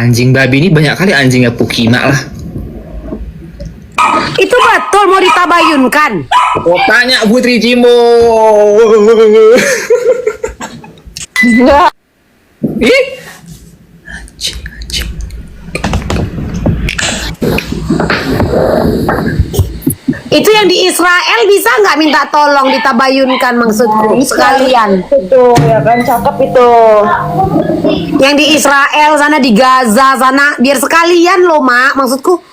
Anjing babi ini banyak kali anjingnya Pukima lah. Itu betul mau ditabayunkan. Oh, tanya Putri Jimbo. Enggak. Ih. Itu yang di Israel bisa nggak minta tolong ditabayunkan maksudku sekalian. Itu ya kan cakep itu. Yang di Israel sana, di Gaza sana, biar sekalian loh mak maksudku.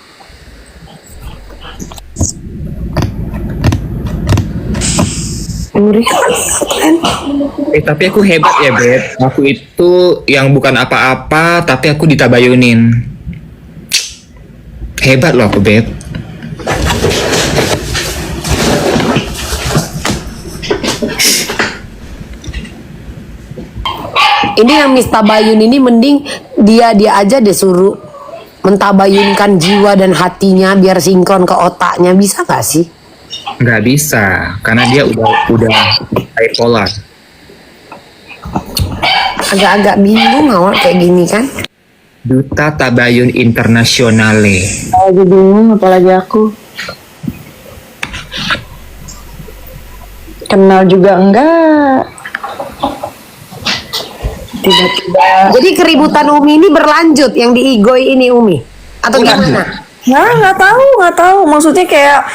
Tapi aku hebat ya Beb. Aku itu yang bukan apa-apa tapi aku ditabayunin. Hebat loh aku Beb. Ini yang Miss Tabayun ini mending dia aja deh suruh mentabayunkan jiwa dan hatinya biar sinkron ke otaknya, bisa nggak sih? Nggak bisa karena dia udah bipolar. Agak-agak bingung awal kayak gini kan. Duta Tabayun Internasionale. Lagi bingung apalagi aku. Kenal juga enggak. Tiba-tiba. Jadi keributan Umi ini berlanjut yang di Igoi ini Umi atau gimana? Nah, nggak tahu. Maksudnya kayak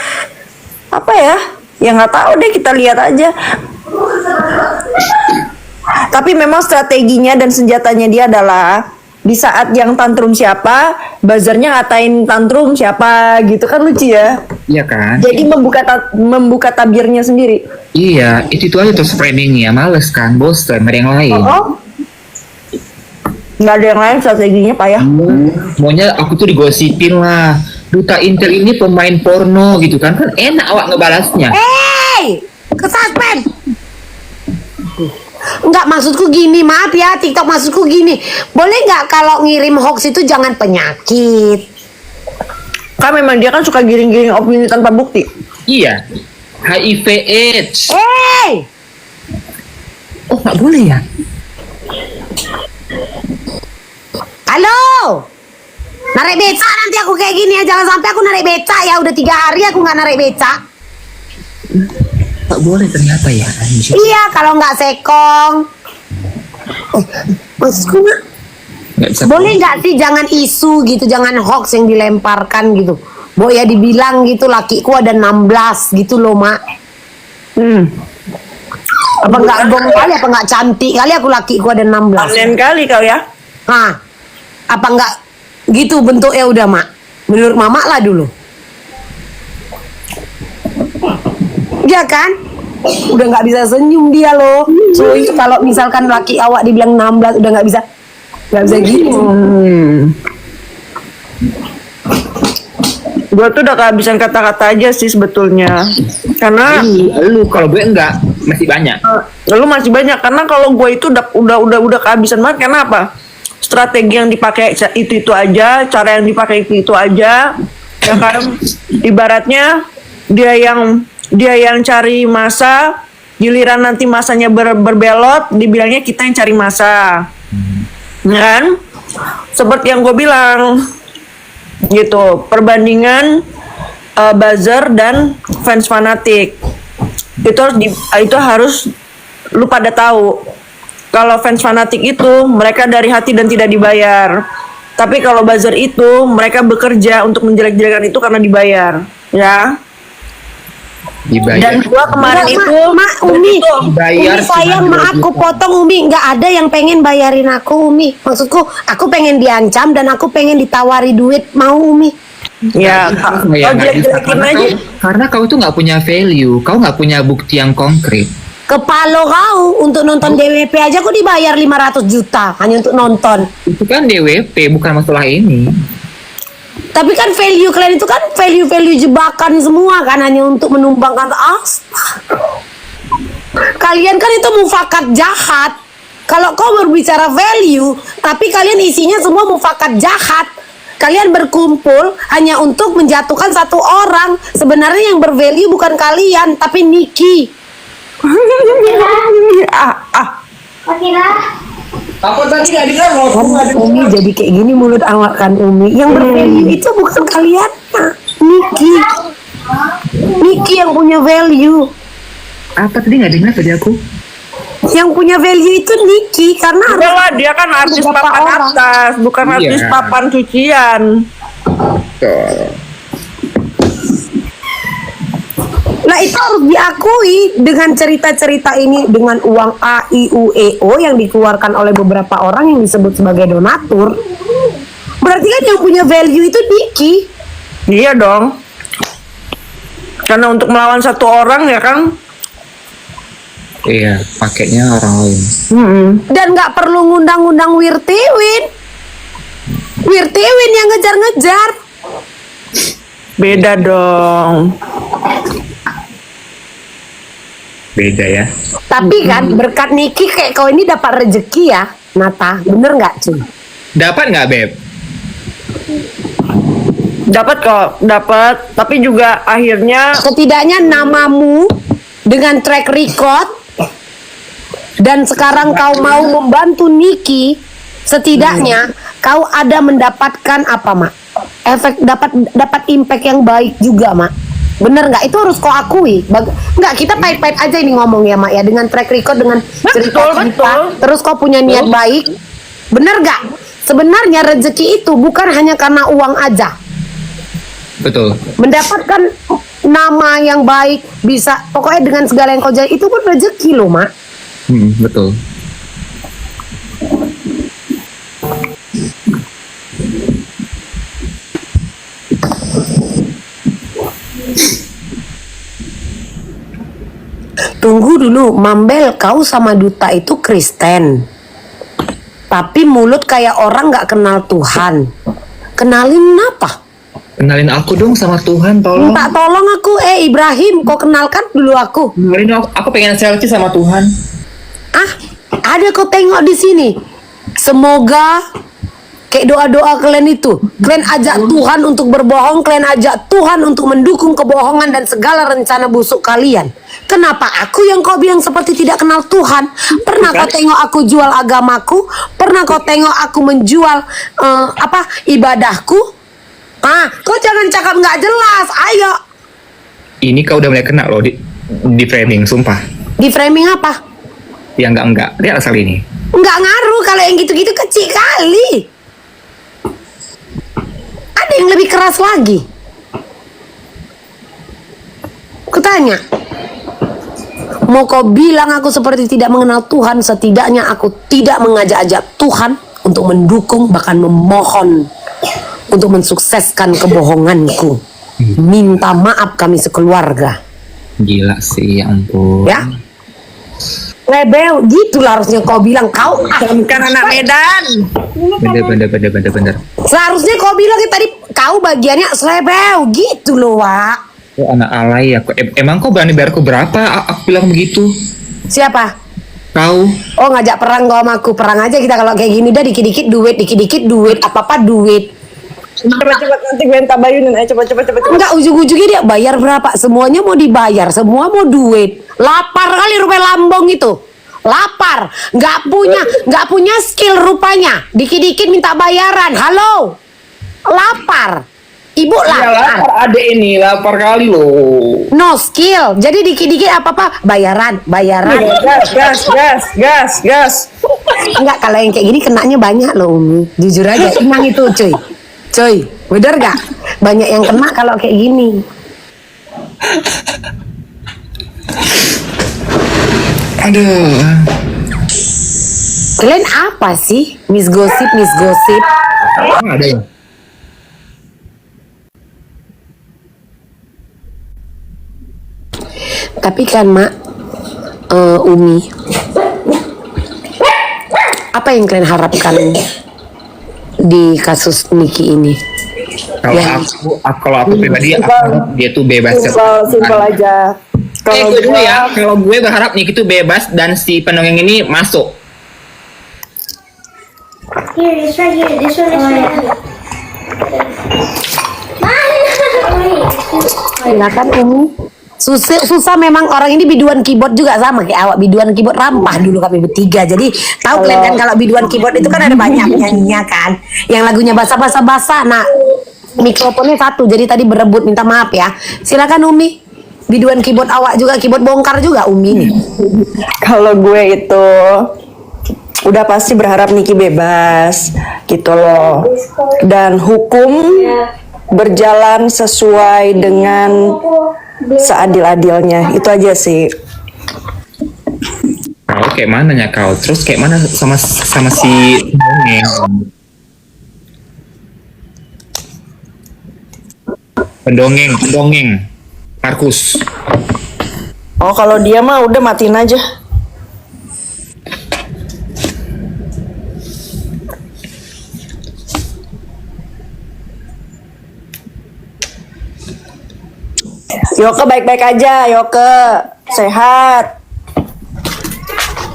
apa ya? Ya nggak tahu deh, kita lihat aja. Tapi memang strateginya dan senjatanya dia adalah di saat yang tantrum siapa, buzzernya ngatain tantrum siapa, gitu kan, lucu ya? Iya kan? Jadi membuka tabirnya sendiri. Iya, itu aja terus framingnya. Males kan, bosan, ada yang lain. Oh, nggak ada yang lain strateginya, Pak ya? Maunya aku tuh digosipin lah. Duta Intel ini pemain porno gitu kan enak awak ngebalasnya. Hey, kesuspend. Enggak, maksudku gini, maaf ya TikTok, maksudku gini, boleh nggak kalau ngirim hoax itu jangan penyakit? Kan memang dia kan suka giring-giring opini tanpa bukti. Iya, HIV AIDS. Hey, Oh nggak boleh ya? halo, narik beca nanti aku kayak gini ya, jangan sampai aku narik beca ya, udah 3 hari aku nggak narik beca. Nggak boleh ternyata ya anjir. Iya, kalau nggak sekong. Maksudku Nggak bisa. boleh nggak sih jangan isu gitu, jangan hoax yang dilemparkan gitu. Bo ya dibilang gitu lakiku ada 16 gitu loh mak. Apa nggak gong kali, apa nggak cantik kali aku lakiku ada 16. Lain kali kau ya. Nah, apa nggak gitu bentuknya udah mak? Menurut mama lah dulu. Iya kan? Udah nggak bisa senyum dia loh. So itu kalau misalkan laki awak dibilang 16 udah nggak bisa gitu. Gue tuh udah kehabisan kata-kata aja sih sebetulnya. Karena Lu kalau gue enggak masih banyak. lalu masih banyak, karena kalau gue itu udah kehabisan banget. Karena apa? Strategi yang dipakai itu aja, cara yang dipakai itu aja. Ya kan, ibaratnya dia yang cari masa, giliran nanti masanya berbelot, dibilangnya kita yang cari masa. Kan? Seperti yang gue bilang gitu, perbandingan buzzer dan fans fanatik itu harus lu pada tahu. Kalau fans fanatik itu mereka dari hati dan tidak dibayar, tapi kalau buzzer itu mereka bekerja untuk menjelek-jelekan itu karena dibayar, ya. Dibayar. Dan gua kemarin Enggak, itu Umi, dibayar Umi sayang, cuma 2 maaf aku juta. potong Umi, nggak ada yang pengen bayarin aku Umi. Maksudku, aku pengen diancam dan aku pengen ditawari duit, mau Umi? ya Ya, kau nggak bisa. jelek-jelekin aja. Karena kau tuh nggak punya value, kau nggak punya bukti yang konkret. Kepalo kau, untuk nonton DWP aja aku dibayar 500 juta hanya untuk nonton. Itu kan DWP, bukan masalah ini. Tapi kan value kalian itu kan value-value jebakan semua kan, hanya untuk menumbangkan kalian kan itu mufakat jahat. Kalau kau berbicara value, tapi kalian isinya semua mufakat jahat. Kalian berkumpul hanya untuk menjatuhkan satu orang. Sebenarnya yang bervalue bukan kalian, tapi Niki. Apa tadi nggak dengar Kan Umi jadi kayak gini mulut awak kan Umi. Yang bervalue itu bukan kalian, Niki. Niki yang punya value. Apa tadi nggak dengar tadi aku? Yang punya value itu Niki karena harus Lah, dia kan artis beberapa papan orang. atas, bukan Iya. artis papan cucian. Nah itu harus diakui dengan cerita-cerita ini dengan uang A, I, U, E, O yang dikeluarkan oleh beberapa orang yang disebut sebagai donatur. Berarti kan yang punya value itu Niki. Iya dong. Karena untuk melawan satu orang ya kan. Iya, pakainya orang lain. Dan nggak perlu ngundang-undang Wirtiwin. Wirtiwin yang ngejar-ngejar. Beda dong. Beda ya. Tapi kan berkat Niki kayak kau ini dapat rezeki ya, Nata. Bener nggak cuy? Dapat nggak, Beb? Dapat kok, dapat. Tapi juga akhirnya Setidaknya namamu dengan track record dan sekarang kau mau membantu Niki, setidaknya kau ada mendapatkan apa, Mak? Efek dapat impact yang baik juga, Mak. Bener nggak? Itu harus kau akui. Nggak, kita pahit-pahit aja ini ngomong ya, Mak ya, dengan track record, dengan cerita-cerita. betul. Terus kau punya niat baik. Bener nggak? Sebenarnya rezeki itu bukan hanya karena uang aja. Betul. Mendapatkan nama yang baik, bisa pokoknya dengan segala yang kau jadi itu pun rezeki loh, Mak. Betul. Tunggu dulu, Mambel, kau sama Duta itu Kristen, tapi mulut kayak orang nggak kenal Tuhan. Kenalin apa? Kenalin aku dong sama Tuhan, tolong. Minta tolong aku, Ibrahim, kau kenalkan dulu aku. Kenalin aku pengen selfie sama Tuhan. Ah, ada kau tengok di sini. Semoga kayak doa-doa kalian itu, kalian ajak Tuhan untuk berbohong, kalian ajak Tuhan untuk mendukung kebohongan dan segala rencana busuk kalian. Kenapa aku yang kau bilang seperti tidak kenal Tuhan? Pernah kau tengok aku jual agamaku? Pernah kau tengok aku menjual ibadahku? Ah, kau jangan cakap nggak jelas. Ayo, Ini kau udah mulai kena loh di framing, sumpah. di framing apa? Ya enggak. Lihat asal ini. Nggak ngaruh kalau yang gitu-gitu kecil kali. Ada yang lebih keras lagi. Kutanya, mau kau bilang aku seperti tidak mengenal Tuhan, setidaknya aku tidak mengajak-ajak Tuhan untuk mendukung, bahkan memohon untuk mensukseskan kebohonganku. Minta maaf kami sekeluarga. Gila sih, ya ampun. Ya, rebel, gitulah harusnya kau bilang. Kau bukan anak Medan. Bener. seharusnya kau bilang tadi kau bagiannya rebel, gitu loh, Wak. Oh, anak alay aku. Emang kau berani bayar aku berapa? Aku bilang begitu. Siapa? Kau. Oh, ngajak perang kau sama aku. Perang aja kita kalau kayak gini, udah dikit-dikit duit, apa-apa duit. Cepat nanti gue minta bayunin. Cepat. Enggak, ujung-ujungnya dia bayar berapa? Semuanya mau dibayar, semua mau duit. Lapar kali rupanya lambong itu. Lapar, nggak punya skill rupanya. Dikit-dikit minta bayaran. Halo, lapar. Ibu lapar. Adek ini lapar kali loh. No skill. Jadi dikit-dikit apa-apa bayaran. Gas. Enggak, kalau yang kayak gini kenanya banyak loh, Umi. Jujur aja, emang itu cuy, bener gak? Banyak yang kena kalau kayak gini. Aduh. Kalian apa sih? Miss Gosip. Ada ya? Tapi kan, Mak, Umi, apa yang kalian harapkan di kasus Niki ini? Kalau Ya. kalau aku pribadi, aku harap dia tuh bebas. Simpel aja. Kalau Gue dulu ya, kalau gue berharap Niki tuh bebas dan si pendongeng ini masuk. Here, it's right here. This one is right here. Silakan, Umi. susah memang orang ini biduan keyboard juga sama kayak awak biduan keyboard rampah dulu kami bertiga. Jadi tahu kalian kan kalau biduan keyboard itu kan ada banyak penyanyinya kan. Yang lagunya basa-basa. Nah, mikrofonnya satu. Jadi tadi berebut minta maaf ya. Silakan Umi. Biduan keyboard awak juga, keyboard bongkar juga Umi nih. Kalau gue itu udah pasti berharap Niki bebas gitu loh. Dan hukum berjalan sesuai dengan seadil-adilnya. Itu aja sih. Kau kayak mana ya kau? Terus kayak mana sama si pendongeng Markus. Oh, kalau dia mah udah matiin aja. Yoke baik-baik aja, Yoke. Sehat.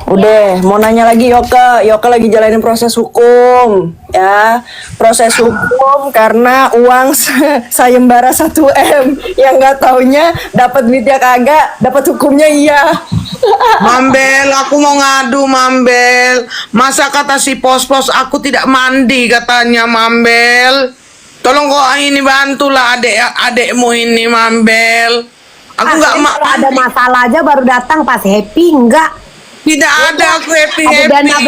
Udah, mau nanya lagi Yoke. Yoke lagi jalanin proses hukum, ya. Proses hukum karena uang sayembara 1M yang nggak taunya dapat duitnya kagak, dapat hukumnya iya. Mambel, aku mau ngadu Mambel. Masa kata si pos-pos aku tidak mandi katanya Mambel. Tolong kok ini bantulah adekmu ini Mambel. Aku nggak Kalau ada masalah aja baru datang pas happy enggak. tidak ada aku happy Ada dana happy.